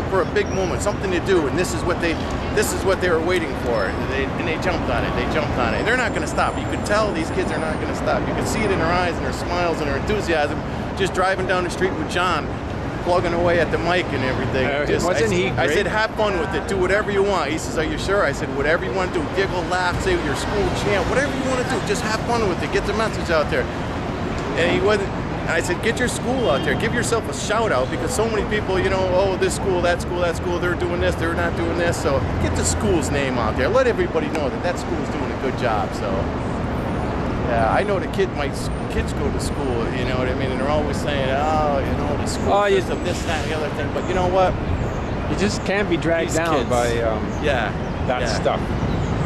for a big moment, something to do, and this is what they were waiting for, and they jumped on it. They jumped on it, and they're not going to stop. You could tell these kids are not going to stop. You could see it in their eyes and their smiles and their enthusiasm. Just driving down the street with John, plugging away at the mic and everything. Wasn't he great? I said, have fun with it. Do whatever you want. He says, are you sure? I said, whatever you want to do. Giggle, laugh, say you're school champ. Whatever you want to do. Just have fun with it. Get the message out there. And he wasn't. And I said, get your school out there. Give yourself a shout out, because so many people, you know, oh, this school, that school, that school, they're doing this, they're not doing this. So get the school's name out there. Let everybody know that that school's doing a good job. So yeah, I know my kids go to school, you know what I mean? And they're always saying, oh, you know, the school system, this, that, and the other thing. But you know what? You just can't be dragged down by that stuff.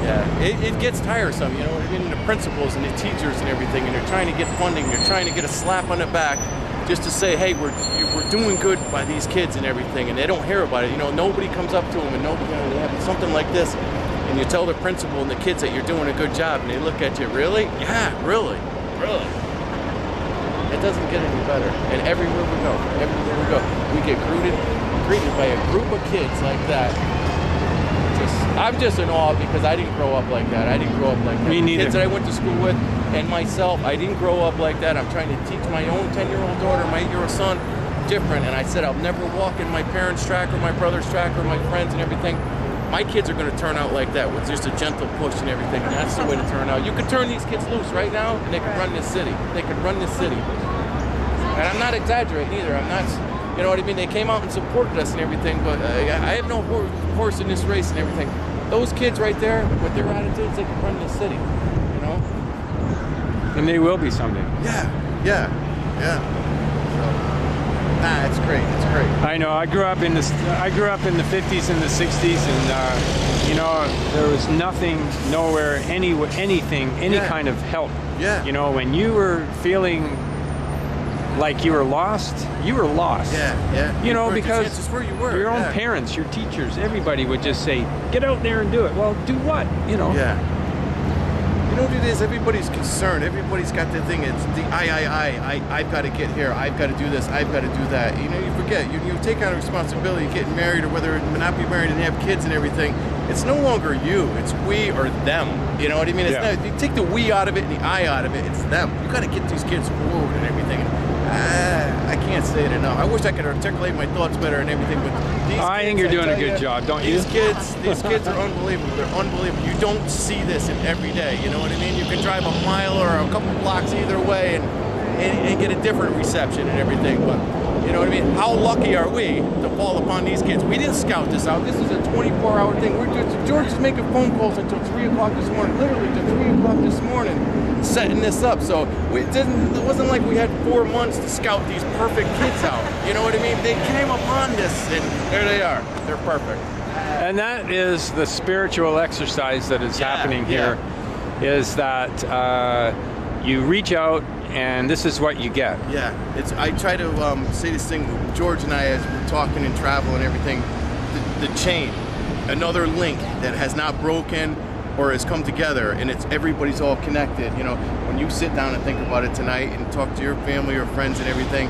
Yeah, it gets tiresome, you know what I mean? The principals and the teachers and everything, and they're trying to get funding, they're trying to get a slap on the back just to say, hey, we're doing good by these kids and everything, and they don't hear about it. You know, nobody comes up to them, and nobody, you know, they have something like this, and you tell the principal and the kids that you're doing a good job, and they look at you, really? Yeah, really? It doesn't get any better. And everywhere we go, we get greeted by a group of kids like that. I'm just in awe, because I didn't grow up like that. Me neither. The kids that I went to school with and myself, I didn't grow up like that. I'm trying to teach my own 10-year-old daughter, my 8-year-old son, different. And I said, I'll never walk in my parents' track or my brother's track or my friends and everything. My kids are going to turn out like that, with just a gentle push and everything. And that's the way to turn out. You could turn these kids loose right now, and they could run this city. And I'm not exaggerating either. I'm not... You know what I mean? They came out and supported us and everything, but I have no horse in this race and everything. Those kids right there, with their attitudes, they can run this city, you know? And they will be someday. Yeah. So, nah, it's great. I know. I grew up in the 50s and the 60s, and you know, there was nothing, nowhere, anything, any kind of help. Yeah. You know, when you were feeling like you were lost, you were lost. Yeah. You know, because just where you were. Your own parents, your teachers, everybody would just say, get out there and do it. Well, do what? You know. Yeah. You know what it is? Everybody's concerned. Everybody's got their thing. It's the I've got to get here. I've got to do this. I've got to do that. You know, you forget. You take on a responsibility, getting married, or whether not be married and have kids and everything. It's no longer you. It's we or them. You know what I mean? It's not, you take the we out of it and the I out of it. It's them. You got to get these kids forward and everything. I can't say it enough. I wish I could articulate my thoughts better and everything, but these kids, I think you're doing a good job, don't you? These kids are unbelievable. They're unbelievable. You don't see this in every day. You know what I mean? You can drive a mile or a couple blocks either way and get a different reception and everything. But you know what I mean? How lucky are we to fall upon these kids? We didn't scout this out. This is a 24-hour thing. George is making phone calls until 3 o'clock this morning, literally to 3 o'clock this morning, setting this up. So it wasn't like we had 4 months to scout these perfect kids out. You know what I mean? They came upon this, and there they are. They're perfect. And that is the spiritual exercise that is happening here, is that you reach out, and this is what you get. Yeah, I try to say this thing, George and I, as we're talking and travel and everything, the chain, another link that has not broken or has come together, and everybody's all connected. You know, when you sit down and think about it tonight and talk to your family or friends and everything,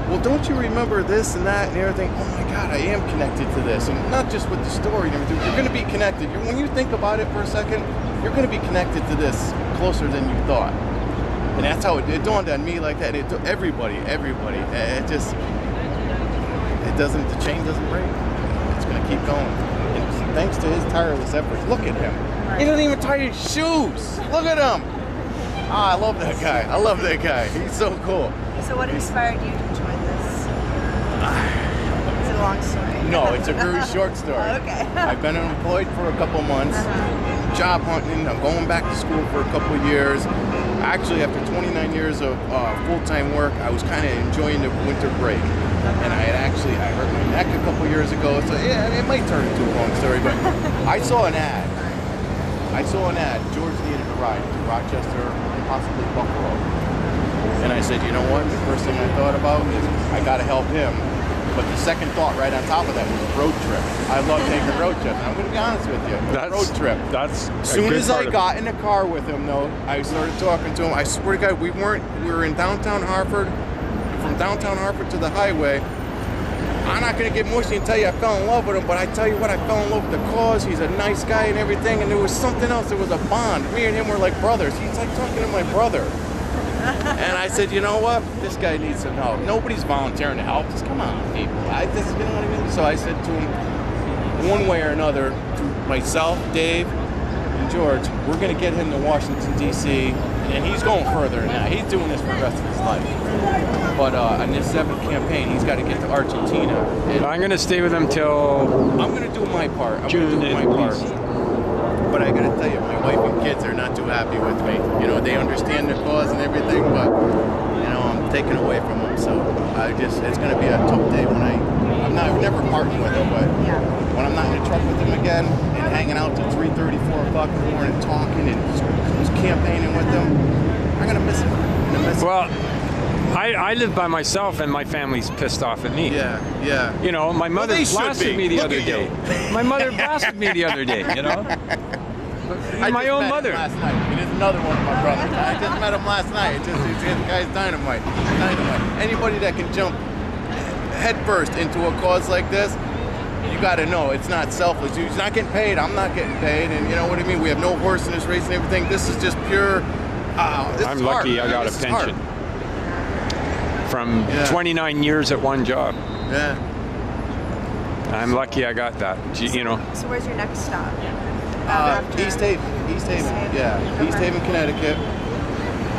well, don't you remember this and that and everything? Oh my God, I am connected to this. And not just with the story and everything, you're going to be connected. When you think about it for a second, you're going to be connected to this closer than you thought. And that's how it dawned on me like that. Everybody. The chain doesn't break. It's going to keep going. And thanks to his tireless efforts. Look at him. He doesn't even tie his shoes. Look at him. I love that guy. He's so cool. So what inspired you to join this? Is it a long story? No, it's a very short story. Okay. I've been unemployed for a couple months, job hunting. I'm going back to school for a couple years. Actually, after 29 years of full-time work, I was kind of enjoying the winter break. And I hurt my neck a couple years ago, so yeah, it might turn into a long story, but I saw an ad. George needed a ride to Rochester and possibly Buffalo. And I said, you know what? The first thing I thought about is I got to help him. But the second thought right on top of that was road trip. I love taking road trips. I'm going to be honest with you. Road trip. That's as soon as I got in the car with him, though, I started talking to him. I swear to God, we were in downtown Hartford. From downtown Hartford to the highway, I'm not gonna get mushy and tell you I fell in love with him, but I tell you what, I fell in love with the cause. He's a nice guy and everything, and there was something else. There was a bond. Me and him were like brothers. He's like talking to my brother. And I said, you know what? This guy needs some help. Nobody's volunteering to help. Just come on, people. You know what I mean? So I said to him, one way or another, to myself, Dave, and George, we're gonna get him to Washington, D.C., and he's going further than that. He's doing this for the rest of his life. But on this 7th campaign, he's got to get to Argentina. And I'm going to stay with him till I'm going to do my part. June But I got to tell you, my wife and kids are not too happy with me. You know, they understand the cause and everything, but you know, I'm taken away from them. So it's going to be a tough day when I'm never parting with him, but when I'm not in the truck with him again and hanging out till 3:30, 4 o'clock in the morning, talking and just campaigning with them, I'm going to miss him. Well, I live by myself, and my family's pissed off at me. Yeah. You know, my mother they should blasted be. me the Look other at you. day. My mother blasted me the other day, you know? My own mother. Last night. He is another one of my brothers. I just met him last night. The guy's dynamite. Anybody that can jump head first into a cause like this, you got to know it's not selfless. He's not getting paid. I'm not getting paid, and you know what I mean. We have no horse in this race and everything. This is just pure. I'm lucky I got a pension from 29 years at one job. Yeah. I'm lucky I got that. You know. So where's your next stop? East Haven. Yeah. East Haven, Connecticut.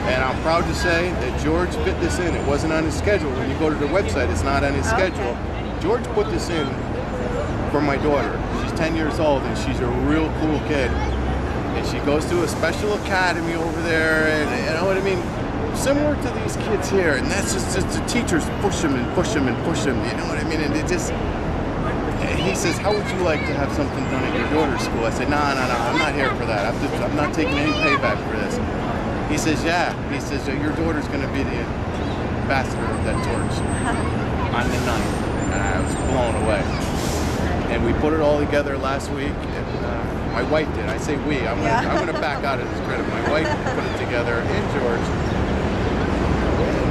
And I'm proud to say that George fit this in. It wasn't on his schedule. When you go to the website, it's not on his schedule. George put this in for my daughter. She's 10 years old, and she's a real cool kid. And she goes to a special academy over there, and you know what I mean? Similar to these kids here. And that's just the teachers push them and push them and push them. You know what I mean? And it just... He says, how would you like to have something done at your daughter's school? I said, no, I'm not here for that. I'm not taking any payback for this. He says, yeah. He says, your daughter's going to be the ambassador of that torch on the 9th. And I was blown away. And we put it all together last week. And my wife did. I say we. I'm going to back out of this credit. My wife put it together, and George.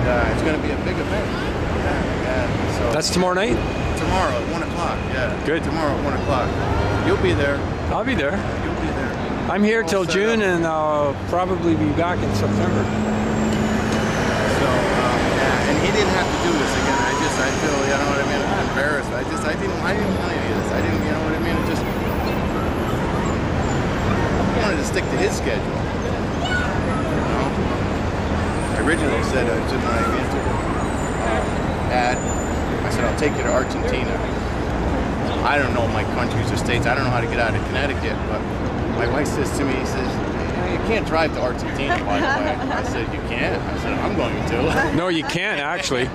And it's going to be a big event. Yeah. So That's tomorrow night? Tomorrow at 1 o'clock, yeah. Good. Tomorrow at 1 o'clock. You'll be there. I'll be there. You'll be there. I'm here till June, and I'll probably be back in September. So, and he didn't have to do this again. I feel, you know what I mean? I'm embarrassed. I didn't want any of this. I didn't, you know what I mean? I wanted to stick to his schedule. You know? I originally said, to my ad, I said, I'll take you to Argentina. I don't know my countries or states. I don't know how to get out of Connecticut, but my wife says to me, he says, you can't drive to Argentina, by the way. I said, you can't? I said, I'm going to. No, you can't, actually.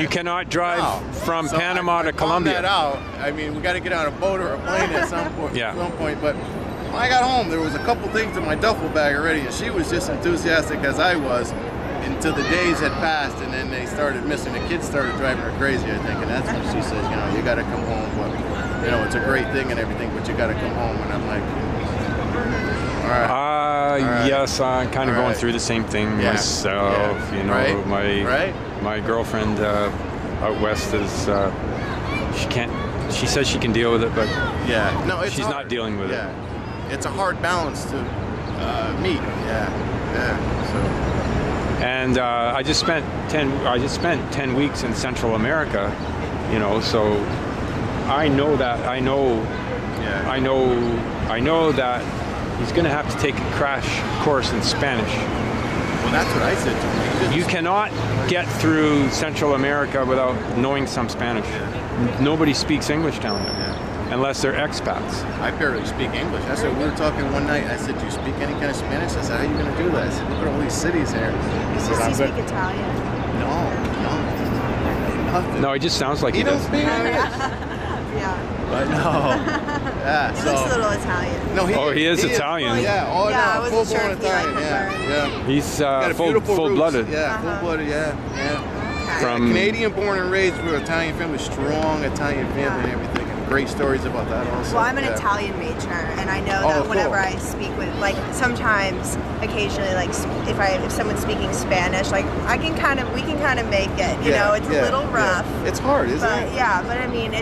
You cannot drive from So Panama to Colombia. I found that out. I mean, we got to get on a boat or a plane at some point. Yeah. At some point. But when I got home, there was a couple things in my duffel bag already, and she was just enthusiastic as I was until the days had passed, and then they started missing. The kids started driving her crazy, I think, and that's when she says, you know, you got to come home. But you know, it's a great thing and everything, but you got to come home. And I'm like, all right. Yes, I'm kind of going through the same thing myself. Yeah. You know, my girlfriend out west is she can't. She says she can deal with it, but it's she's hard. not dealing with it. It's a hard balance to meet. So. And I just spent 10 weeks in Central America. You know, so I know that he's going to have to take a crash course in Spanish. Well, that's what I said to him. You cannot get through Central America without knowing some Spanish. Nobody speaks English down there, unless they're expats. I barely speak English. I said, we were talking one night. I said, do you speak any kind of Spanish? I said, how are you going to do that? I said, look at all these cities here. He says, Does he speak Italian? No. Nothing. No, he just sounds like he don't does. speak English. Yeah. But no. He looks a little Italian. No, he is Italian. I wasn't full sure blown if he liked Italian. Yeah. He's Got beautiful full-blooded. roots. Yeah, full-blooded. Yeah. From Canadian born and raised with an Italian family, strong Italian family and everything. great stories about that also. Well, I'm an Yeah. Italian major, and I know Oh, that cool. whenever I speak with, like, sometimes, occasionally, like, if someone's speaking Spanish, like, we can kind of make it. You know, it's a little rough. It's hard, isn't But it? yeah, but I mean,